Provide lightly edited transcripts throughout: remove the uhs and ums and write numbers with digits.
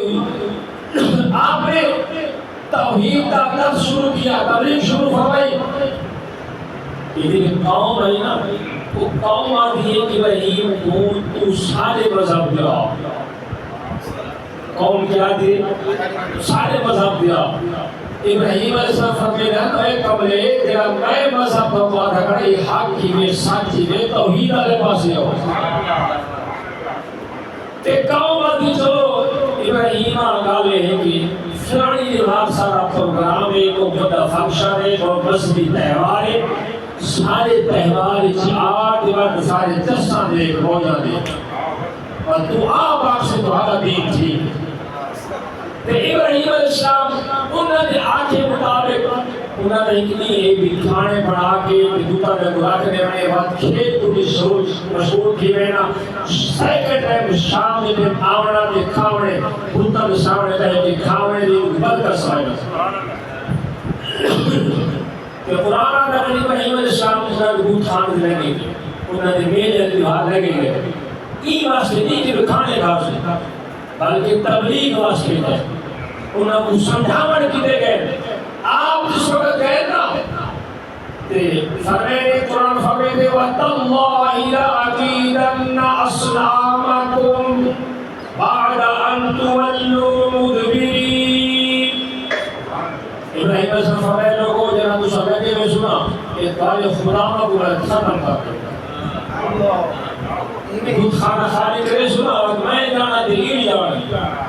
ہوئی. آپ نے توحید کا درس شروع کیا, تبلیغ شروع فرمائی. لیکن قوم ہے نا, وہ قوم آتی ہے کہ ابراہیم تو سارے مذہب دیا. قوم کیا دی؟ سارے مذہب دیا. ابراہیم علیہ السلام فرمایا اے قبلے تیرا میں مذہب کو وعدہ کرا یہ حق کی میں سچی میں توحید والے پاسے ہو. تے قوم آتی چلو ابراہیم آگالے ہیں کہ فلانی رات سارا پروگرام ہے, کو بڑا فنکشن ہے, کو مذہبی تہوار ہے, سارے تہوار آٹھ وقت سارے جشن دیکھ روزہ دیکھ, اور تو آپ آپ سے تمہارا دین ٹھیک. ابراہیم علیہ السلام انہوں نے آنکھیں مطابق انہوں نے اتنی بھی کھانے بنا کے دوتا نے رکھنے میں بعد کھیت کو بھی مشہور کی وینا سیکنڈ ٹائم شام میں آونا دے کھاونے دوتا نے سامنے کہے کہ کھاونے دے برکت سائے. کہ قرآن آتا ہے ابراہیم علیہ السلام اس طرح دودھ کھانے لگے, انہوں نے میلے تیوہار لگے گئے. این واسطے نہیں کہ کھانے کھا سے بلکہ تبلیغ واسطے ہے. انہوں کو سمجھاوڑ کیتے گئے. آپ جس وقت گئے نا فرمائے قرآن فرمائے وَتَاللَّهِ لَأَكِيدَنَّ أَصْنَامَكُمْ بَعْدَ أَن تُوَلُّوا مُدْبِرِينَ. ابراہیم علیہ السلام فرمائے لوگوں جنہاں تو سمجھے میں سنا کہ تمہارے خدا کو ختم کر دو. خود خانہ خالی کرے سنا اور میں جانا دلیل جانا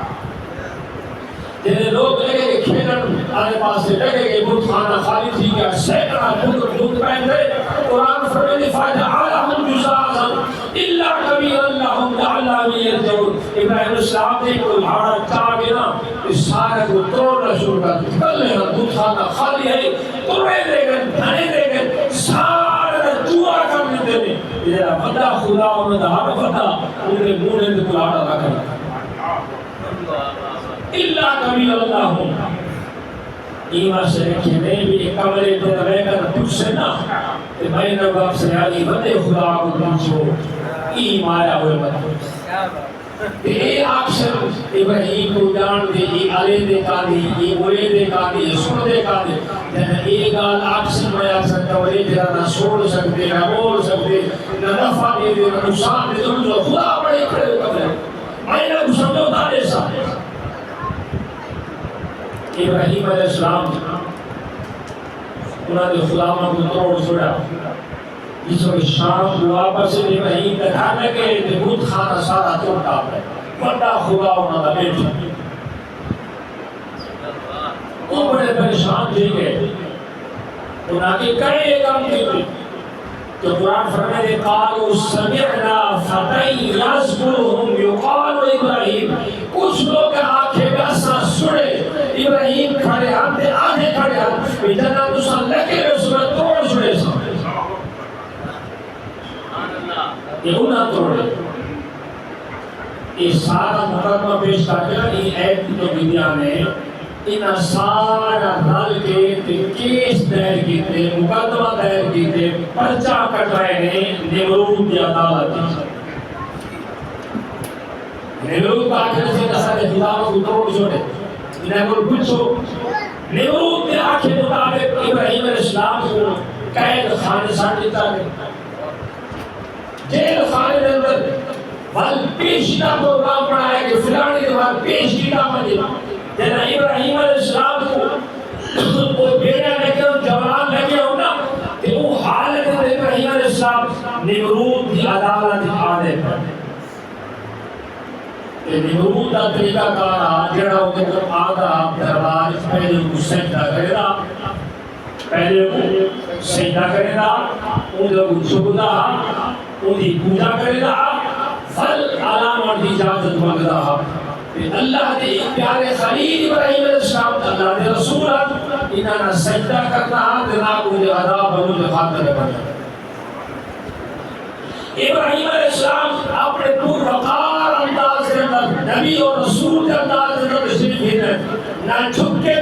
جنہیں لوگ لگے کہ کھیلن آنے پاس سے لگے کہ خود خانہ خالی تھی کیا سیکنہ خود پہن دے. قرآن فرمائے فَجَعَلَهُمْ جُزَازًا إِلَّا كَبِيرًا لَهُمْ لَعَلَّهُمْ يَرْجِعُونَ. ابراہیم علیہ السلام نے کوئی ہارا چاہ کے نا اس سارے کو توڑنا شروع کر دیا. کل ہے خود خانہ خالی ہے, توڑے دے گئے, دھنے دے گئے, سارے چوہا کر دیتے ہیں. یہ بڑا خدا انہوں نے ہر بڑا انہیں مونے دے کلاڑا رکھا اللہ کبھی اللہ ہوں. ایمان سے رکھے میں بھی ایک کمرے پر رہ کر تجھ سے نا کہ میں نے باپ سے آگی بندے خدا کو پوچھو ایمان آیا ہوئے بندے اے اکثر ابراہیم کو جان دے یہ علی دے کانی یہ بولے دے کانی یہ سن دے کانی جنہیں ایک گال اکثر میں آ سکتا ہوں یہ جرا نہ سوڑ سکتے نہ بول سکتے نہ نفع دے دے نہ نقصان دے دے خدا بڑے کھڑے کرتے میں نے کو سمجھوتا دے سا. ابراہیم علیہ السلام انہوں نے خدا کو توڑ چھوڑا. اس وقت شام کو واپس ابراہیم دکھا لگے کہ بت خانہ سارا توڑا ہے بڑا خدا انہوں نے بیٹھا. وہ بڑے پریشان تھے گئے انہوں نے کئی کام کیے تو قرآن فرمائے قالوا سمعنا فتى يذكرهم يقال ابراہیم. کچھ لوگ آنکھیں میں اسا سنے ابراہیم کھڑے ہاتھ آدھے کھڑے ہاتھ اتنا دوسرا لگے میں سنا توڑ چھوڑے سا یہ انہاں توڑے. یہ سارا مقدمہ پیش کرتے ہیں یہ ایت کی تو بیان ہے. انہاں سارا رل کے کیس دائر کیتے مقدمہ دائر کیتے پرچہ کٹائے نے نمرود کی عدالت کی. نمرود کا آخر سے کسا نے خدا کو توڑ چھوڑے. انہیں کو پوچھو نمرود نے آنکھیں مطابق ابراہیم علیہ السلام کو قید خانے ساتھ دیتا ہے جیل خانے کے اندر بل پیشیدہ پروگرام بنایا کہ فلانی کے بعد پیشیدہ مجھے جنہاں ابراہیم علیہ السلام کو وہ بیڑا لگے اور جوان لگے ہونا کہ وہ حالت ابراہیم علیہ السلام نمرود کی عدالت آدھے پر نمرود کا طریقہ کارا جڑا ہوتے تو آدھا دربار پہلے کو سجدہ کرے گا پہلے کو سجدہ کرے گا انہیں کو جھکدا انہیں پوجا کرے گا فل علامت کی اجازت مانگدا. اللہ نے پیارے خلیل ابراہیم علیہ السلام اللہ نے رسولات انہاں نے سجدہ کرنا جناب مجھے عذاب مجھے خاطر بنا. ابراہیم علیہ السلام اپنے پور وقار انداز کے اندر نبی اور رسول کے انداز کے اندر تشریف لے نہ جھک کے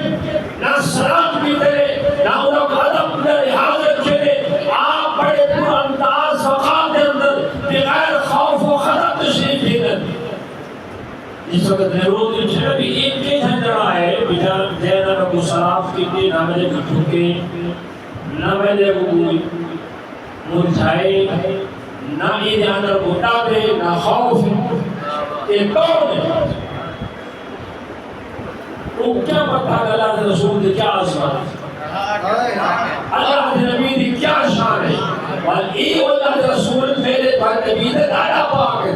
نہ سلام بھی دے نہ انہوں کو ادب نہ حاضر کرے. آپ بڑے پور انداز وقار کے اندر بغیر خوف و خطر تشریف لے. اس وقت نمرود نے بھی زینب کو سلام کیتے نہ میرے کو جھکے نہ میرے کو مرجھائے نہ یہ اندر گھٹا دے نہ خوف یہ کون ہے وہ کیا پتا اللہ کے رسول کی کیا عظمت اللہ کے نبی کی کیا شان ہے اور یہ اللہ کے رسول میرے پر نبی نے دادا پاک ہے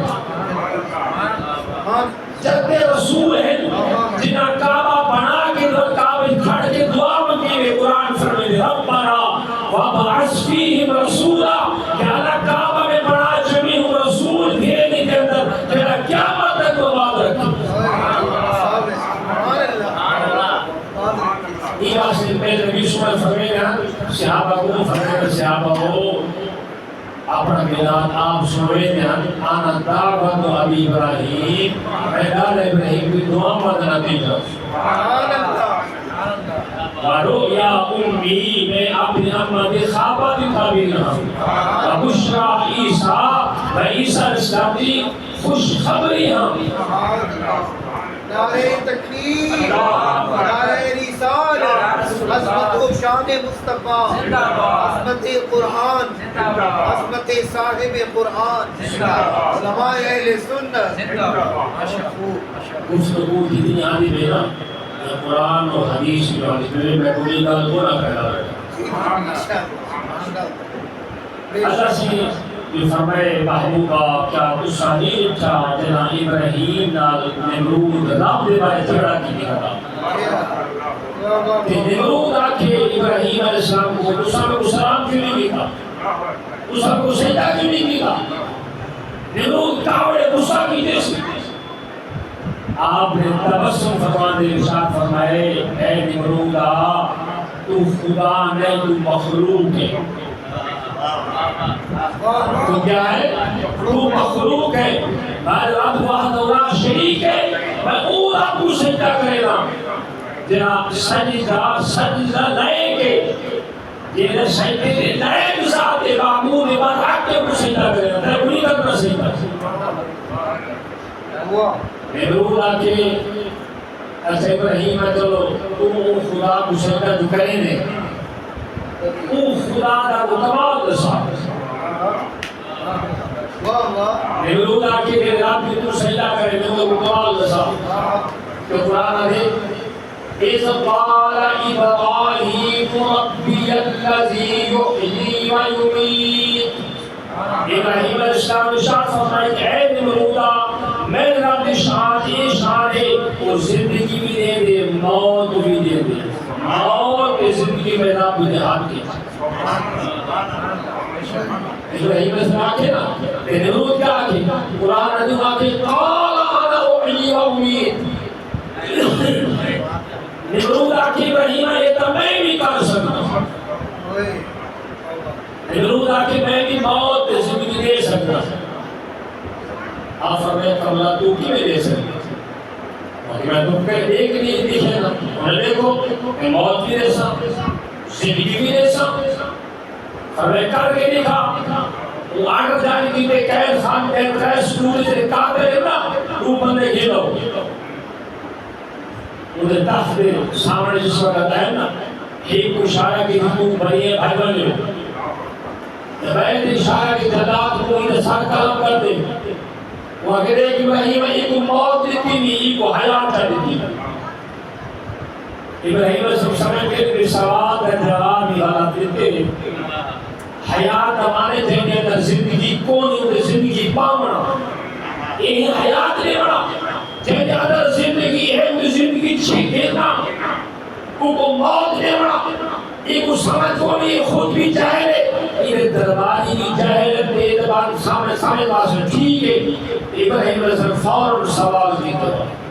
جب رسول ہیں جنہاں کعبہ بنا کے کعبہ کھڑ کے دعا مانگی ہوئے قرآن فرمائے ربنا وابعث فیہم رسولا کہ اللہ کعبہ میں بڑا جمعی ہوں رسول بھیجنے کے اندر تیرا کیا مدد کو بات رکھی یہ واسطے پہلے نبی صلی اللہ علیہ وسلم فرمائے صحابہ کو فرمائے صحابہ کو اپنا میلاد آپ سنوے دیں آنا دعوت ابی ابراہیم میدان ابراہیم کی دعا مدنہ دیجا وَرُؤْيَا أُمِّي میں اپنی امہ دے خوابہ دی تعبیر ہوں وَبُشْرَا عیسیٰ میں عیسیٰ اسلام دی خوش خبری ہوں نعرہ تکبیر نعرہ رسالت عظمت و شان مصطفیٰ عظمت قرآن عظمت صاحب قرآن علماء اہل سنت گفتگو جتنی آدھی بینا قرآن اور حدیث کی جانب میں کوئی گال کو نہ کہا اللہ سے یہ فرمائے محبوبہ کیا تو صحیح تھا جنا ابراہیم نال نمرود رب دے بارے جھگڑا کی نکلا کہ نمرود آکے ابراہیم علیہ السلام کو دوسرا کو سلام کیوں نہیں کیا دوسرا کو سجدہ کیوں نہیں کیا نمرود کاوڑے غصہ کی جیسے آپ نے تبسم فرمانے ارشاد فرمائے اے نمرودا تو خدا نہیں تو مخلوق ہے تو کیا ہے تو مخلوق ہے میں رب واحد اللہ شریک ہے میں اور آپ کو سجدہ کرے گا جناب سجدہ لائے گے یہ سجدہ لائے گے ذات معمول عبادت کے کو سجدہ کرے گا تیرے انہی کرنا سجدہ نمرود آکے ایسے ابراہیم ہے چلو تم خدا کو سجدہ جو کریں دے او خدا دا کو کمال دسا نمرود آکے کہ رب کی تو سجدہ کرے دے کو کمال دسا کہ قرآن آدھے اِذْ قَالَ إِبْرَاهِيمُ رَبِّيَ الَّذِي يُحْيِي وَيُمِيتُ ابراہیم علیہ السلام نے شان فرمایا کہ اے نمرودا میرے رب نے شان یہ شان ہے وہ زندگی بھی دے دے موت بھی دے دے موت کی زندگی میں رب نے ہاتھ کیا ابراہیم علیہ السلام آکے نا کہ نمرود کیا آکے قرآن عظیم آکے قال انا احیی و امیت نمرود آکے ابراہیم یہ تو میں بھی کر سکتا نمرود آکے میں بھی موت زندگی دے سکتا آپ فرمائے کملا تو کی میں دے سکتا میں تو کہہ ایک نہیں دیکھے نا انہیں دیکھو میں موت بھی دے سکتا زندگی بھی دے سکتا فرمائے کر کے دیکھا وہ آگر جانے کی میں قید خان قید سنوری سے کہا دے نا تو بندے گھلو انہیں تخت دے سامنے جس وقت ہے نا ایک کو اشارہ کی تو بڑی ہے بھائی بن لے بیت اشارہ کی تعداد کو انہیں سر کلم کر دے وہ اگر ایک ابراہیم ایک کو موت دیتی نہیں ایک کو حیات کر دیتی ابراہیم سب سمجھ کے رسالات ہے جواب ہی حالات دیتے حیات ہمارے دینے اندر زندگی کون ہوتے زندگی پامنا یہ حیات نہیں بڑا جہاں اندر زندگی ہے وہ زندگی چھیکے نا کو موت نہیں بڑا ایک کو سمجھ کو نہیں خود بھی جاہل ہے یہ درباری بھی جاہل ہے اعتبار سامنے باسے ٹھیک ہے ابراہیم علیہ السلام فوراً سوال دیتا